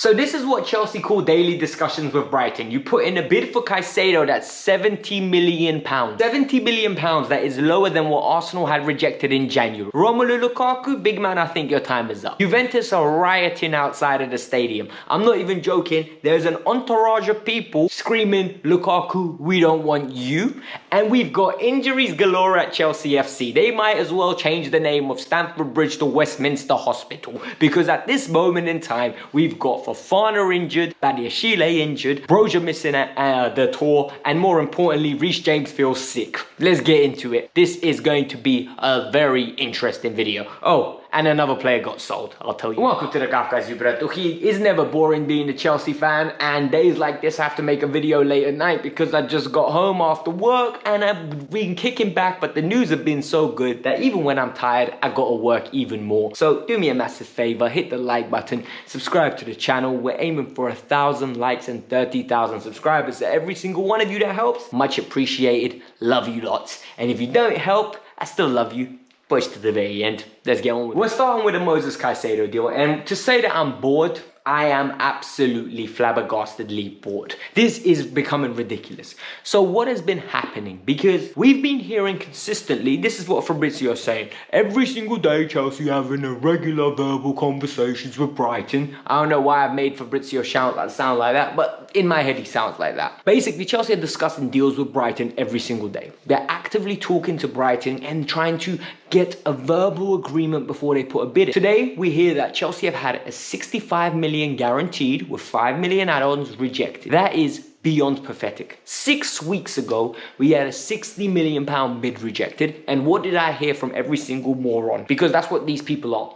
So this is what Chelsea call daily discussions with Brighton. You put in a bid for Caicedo that's £70 million. £70 million, that is lower than what Arsenal had rejected in January. Romelu Lukaku, big man, I think your time is up. Juventus are rioting outside of the stadium. I'm not even joking. There's an entourage of people screaming, Lukaku, we don't want you. And we've got injuries galore at Chelsea FC. They might as well change the name of Stamford Bridge to Westminster Hospital, because at this moment in time, we've got Fofana injured, Badiashile injured, Broja missing the tour, and more importantly, Reece James feels sick. Let's get into it. This is going to be a very interesting video. Oh, and another player got sold, I'll tell you. Welcome to the Kavkas View. It's never boring being a Chelsea fan, and days like this I have to make a video late at night because I just got home after work and I've been kicking back, but the news have been so good that even when I'm tired, I gotta work even more. So do me a massive favor, hit the like button, subscribe to the channel. We're aiming for 1,000 likes and 30,000 subscribers. So every single one of you that helps, much appreciated. Love you lots. And if you don't help, I still love you. Push to the very end. Let's get on with it. We're starting with the Moses Caicedo deal, and to say that I'm bored, I am absolutely flabbergastedly bored. This is becoming ridiculous. So what has been happening? Because we've been hearing consistently, this is what Fabrizio is saying, every single day Chelsea having a regular verbal conversations with Brighton. I don't know why I've made Fabrizio sound like that, but in my head he sounds like that. Basically, Chelsea are discussing deals with Brighton every single day. They're actively talking to Brighton and trying to get a verbal agreement before they put a bid in. Today, we hear that Chelsea have had a 65 million guaranteed with 5 million add-ons rejected. That is beyond pathetic. 6 weeks ago, we had a £60 million bid rejected. And what did I hear from every single moron? Because that's what these people are.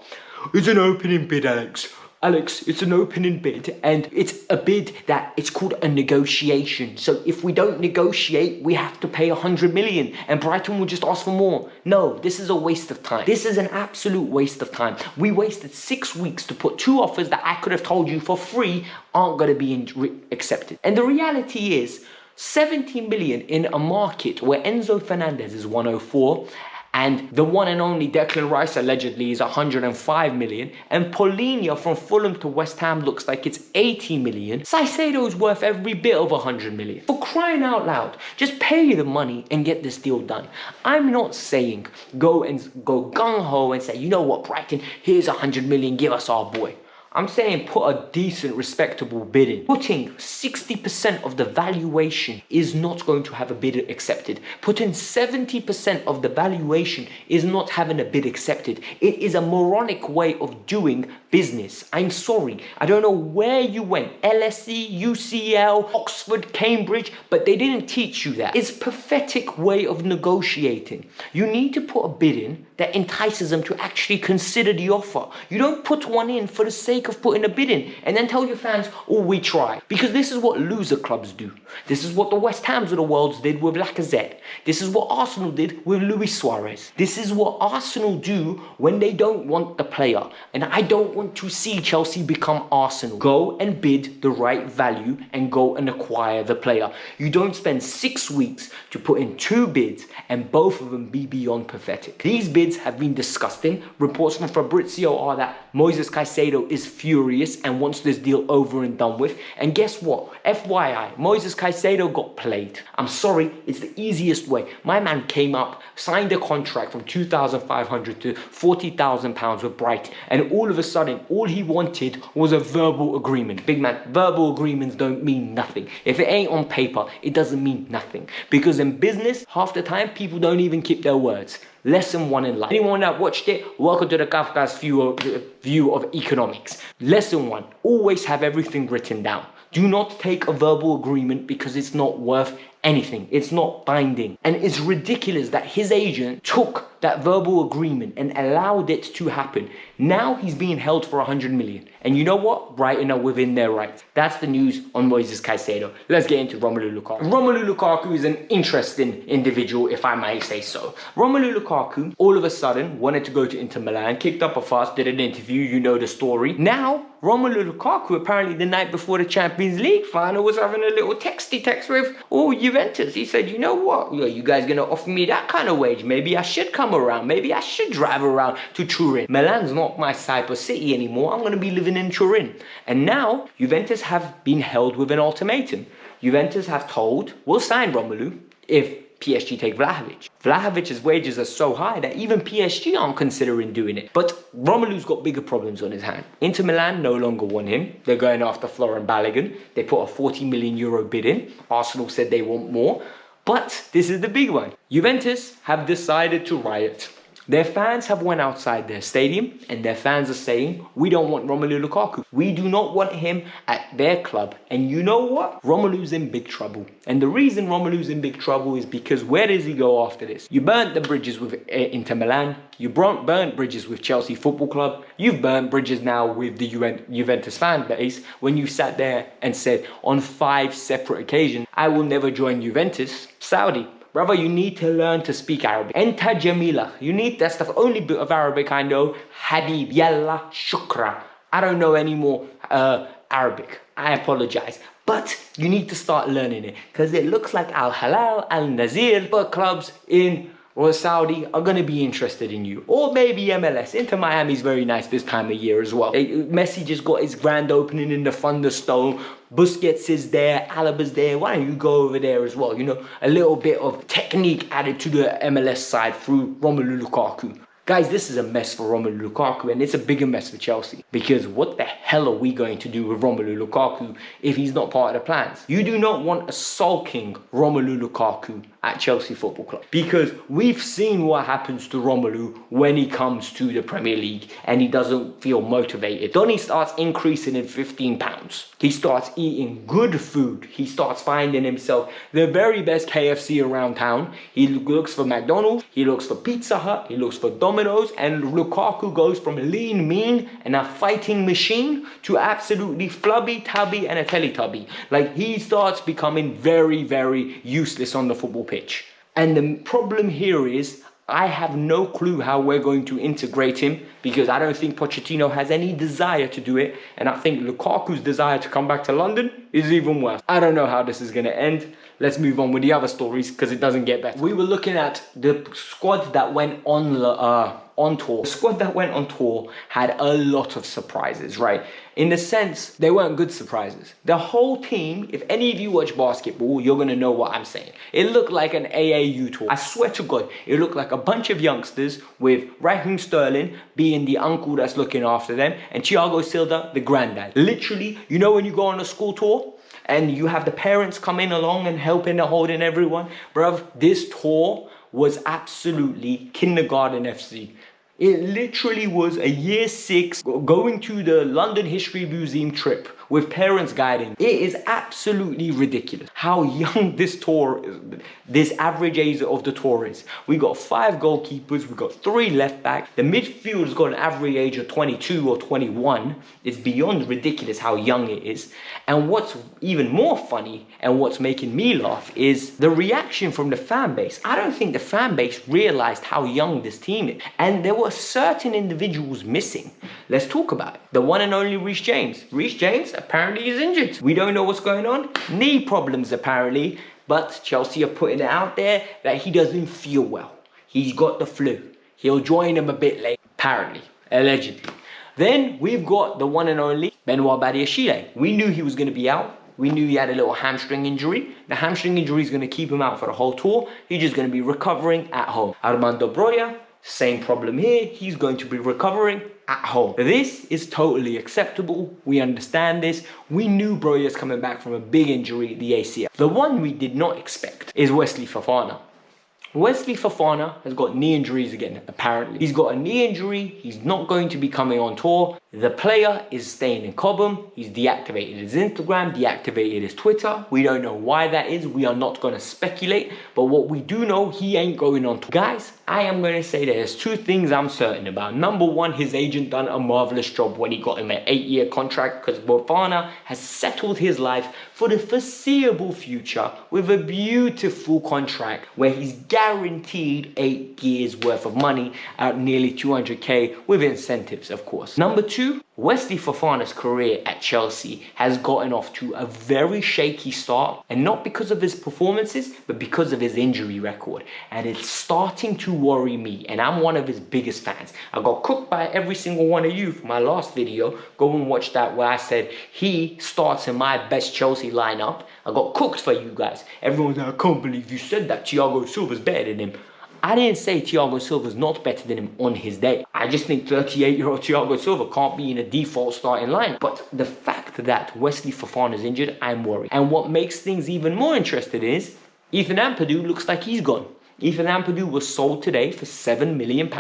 It's an opening bid, Alex. Alex, it's an opening bid, and it's a bid that it's called a negotiation. So if we don't negotiate, we have to pay 100 million and Brighton will just ask for more. No, this is a waste of time. This is an absolute waste of time. We wasted 6 weeks to put 2 offers that I could have told you for free aren't going to be accepted. And the reality is 17 million in a market where Enzo Fernandez is 104 and the one and only Declan Rice allegedly is 105 million. And Paulinho from Fulham to West Ham looks like it's 80 million. Caicedo is worth every bit of 100 million. For crying out loud, just pay the money and get this deal done. I'm not saying go gung-ho and say, you know what, Brighton, here's 100 million, give us our boy. I'm saying put a decent, respectable bid in. Putting 60% of the valuation is not going to have a bid accepted. Putting 70% of the valuation is not having a bid accepted. It is a moronic way of doing business. I'm sorry. I don't know where you went. LSE, UCL, Oxford, Cambridge, but they didn't teach you that. It's a pathetic way of negotiating. You need to put a bid in that entices them to actually consider the offer. You don't put one in for the sake of putting a bid in and then tell your fans, oh, we try. Because this is what loser clubs do. This is what the West Hams of the world did with Lacazette. This is what Arsenal did with Luis Suarez. This is what Arsenal do when they don't want the player. And I don't want to see Chelsea become Arsenal. Go and bid the right value and go and acquire the player. You don't spend 6 weeks to put in 2 bids and both of them be beyond pathetic. These bids have been disgusting. Reports from Fabrizio are that Moses Caicedo is furious and wants this deal over and done with. And guess what? FYI, Moses Caicedo got played. I'm sorry, it's the easiest way. My man came up, signed a contract from 2,500 to 40,000 pounds with Brighton, and all of a sudden, all he wanted was a verbal agreement. Big man, verbal agreements don't mean nothing. If it ain't on paper, it doesn't mean nothing. Because in business, half the time, people don't even keep their words. Lesson 1 in life. Anyone that watched it, welcome to the Kavkas view of economics. Lesson 1, always have everything written down. Do not take a verbal agreement because it's not worth anything. It's not binding. And it's ridiculous that his agent took that verbal agreement and allowed it to happen. Now he's being held for 100 million. And you know what? Brighton are within their rights. That's the news on Moses Caicedo. Let's get into Romelu Lukaku. Romelu Lukaku is an interesting individual, if I might say so. Romelu Lukaku, all of a sudden, wanted to go to Inter Milan, kicked up a fuss, did an interview, you know the story. Now, Romelu Lukaku apparently the night before the Champions League final was having a little texty text with Juventus. He said, you know what, you guys gonna offer me that kind of wage? Maybe I should come around. Maybe I should drive around to Turin. Milan's not my Cyprus city anymore. I'm gonna be living in Turin. And now Juventus have been held with an ultimatum. Juventus have told, we'll sign Romelu if PSG take Vlahovic. Vlahovic's wages are so high that even PSG aren't considering doing it. But Romelu's got bigger problems on his hand. Inter Milan no longer want him. They're going after Florian Balogun. They put a 40 million euro bid in. Arsenal said they want more. But this is the big one. Juventus have decided to riot. Their fans have went outside their stadium and their fans are saying, we don't want Romelu Lukaku. We do not want him at their club. And you know what? Romelu's in big trouble. And the reason Romelu's in big trouble is because where does he go after this? You burnt the bridges with Inter Milan. You burnt bridges with Chelsea Football Club. You've burnt bridges now with the Juventus fan base when you sat there and said on 5 separate occasions, I will never join Juventus. Saudi. Brother, you need to learn to speak Arabic. Enta Jamila. That's the only bit of Arabic I know. Habib, Yalla, Shukra. I don't know any more Arabic. I apologize. But you need to start learning it. Because it looks like Al Halal, Al Nazir, but clubs in Saudi are going to be interested in you. Or maybe MLS. Inter Miami is very nice this time of year as well. Messi just got his grand opening in the Thunderstone. Busquets is there, Alaba's there. Why don't you go over there as well? You know, a little bit of technique added to the MLS side through Romelu Lukaku. Guys, this is a mess for Romelu Lukaku and it's a bigger mess for Chelsea. Because what the hell are we going to do with Romelu Lukaku if he's not part of the plans? You do not want a sulking Romelu Lukaku at Chelsea Football Club. Because we've seen what happens to Romelu when he comes to the Premier League and he doesn't feel motivated. Then he starts increasing in 15 pounds. He starts eating good food. He starts finding himself the very best KFC around town. He looks for McDonald's. He looks for Pizza Hut. He looks for Domino's. And Lukaku goes from lean, mean, and a fighting machine to absolutely flubby, tubby, and a Teletubby. Like, he starts becoming very, very useless on the football pitch. And the problem here is, I have no clue how we're going to integrate him because I don't think Pochettino has any desire to do it. And I think Lukaku's desire to come back to London is even worse. I don't know how this is going to end. Let's move on with the other stories because it doesn't get better. We were looking at the squad that went on tour. The squad that went on tour had a lot of surprises, right? In the sense, they weren't good surprises. The whole team, if any of you watch basketball, you're going to know what I'm saying. It looked like an AAU tour. I swear to God, it looked like a bunch of youngsters with Raheem Sterling being the uncle that's looking after them and Thiago Silva, the granddad. Literally, you know when you go on a school tour and you have the parents coming along and helping and holding everyone? Bruv, this tour was absolutely kindergarten FC. It literally was a year 6 going to the London History Museum trip with parents guiding. It is absolutely ridiculous how young this tour is, this average age of the tour is. We got 5 goalkeepers, we got 3 left back. The midfield's got an average age of 22 or 21. It's beyond ridiculous how young it is. And what's even more funny and what's making me laugh is the reaction from the fan base. I don't think the fan base realized how young this team is. And there were certain individuals missing. Let's talk about it. The one and only Reece James. Reece James apparently is injured. We don't know what's going on. Knee problems apparently. But Chelsea are putting it out there that he doesn't feel well. He's got the flu. He'll join them a bit late. Apparently. Allegedly. Then we've got the one and only Benoit Badiashile. We knew he was going to be out. We knew he had a little hamstring injury. The hamstring injury is going to keep him out for the whole tour. He's just going to be recovering at home. Armando Broja, same problem here. He's going to be recovering at home. This is totally acceptable. We understand this. We knew Broja's coming back from a big injury, the ACL. The one we did not expect is Wesley Fofana. Wesley Fofana has got knee injuries again, apparently. He's got a knee injury. He's not going to be coming on tour. The player is staying in Cobham. He's deactivated his Instagram, deactivated his Twitter. We don't know why that is. We are not going to speculate. But what we do know, he ain't going on tour. Guys, I am going to say there's 2 things I'm certain about. Number 1, his agent done a marvelous job when he got him an 8-year contract because Fofana has settled his life for the foreseeable future with a beautiful contract where he's guaranteed 8 years worth of money at nearly 200k with incentives, of course. Number 2, two, Wesley Fofana's career at Chelsea has gotten off to a very shaky start, and not because of his performances, but because of his injury record. And it's starting to worry me, and I'm one of his biggest fans. I got cooked by every single one of you for my last video. Go and watch that where I said he starts in my best Chelsea lineup. I got cooked for you guys. Everyone's like, I can't believe you said that. Thiago Silva's better than him. I didn't say Thiago Silva's not better than him on his day. I just think 38-year-old Thiago Silva can't be in a default starting line. But the fact that Wesley Fofana is injured, I'm worried. And what makes things even more interesting is Ethan Ampadu looks like he's gone. Ethan Ampadu was sold today for £7 million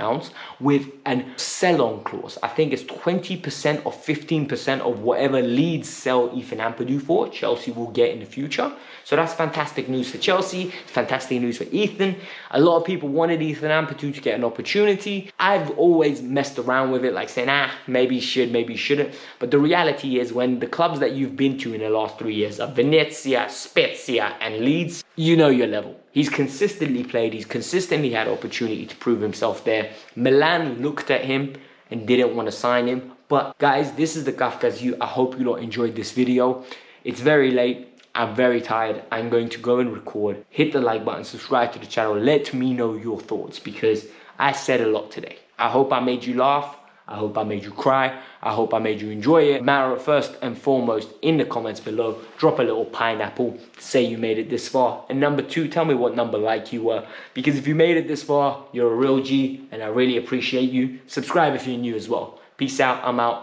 with a sell-on clause. I think it's 20% or 15% of whatever Leeds sell Ethan Ampadu for, Chelsea will get in the future. So that's fantastic news for Chelsea, fantastic news for Ethan. A lot of people wanted Ethan Ampadu to get an opportunity. I've always messed around with it, like saying, maybe he should, maybe he shouldn't. But the reality is when the clubs that you've been to in the last 3 years are Venezia, Spezia and Leeds, you know your level. He's consistently played, he's consistently had opportunity to prove himself there. Milan looked at him and didn't want to sign him. But guys, this is the Kavkas View. I hope you lot enjoyed this video. It's very late. I'm very tired. I'm going to go and record. Hit the like button, subscribe to the channel. Let me know your thoughts because I said a lot today. I hope I made you laugh. I hope I made you cry. I hope I made you enjoy it. Matter first and foremost, in the comments below, drop a little pineapple to say you made it this far. And number two, tell me what number like you were. Because if you made it this far, you're a real G and I really appreciate you. Subscribe if you're new as well. Peace out. I'm out.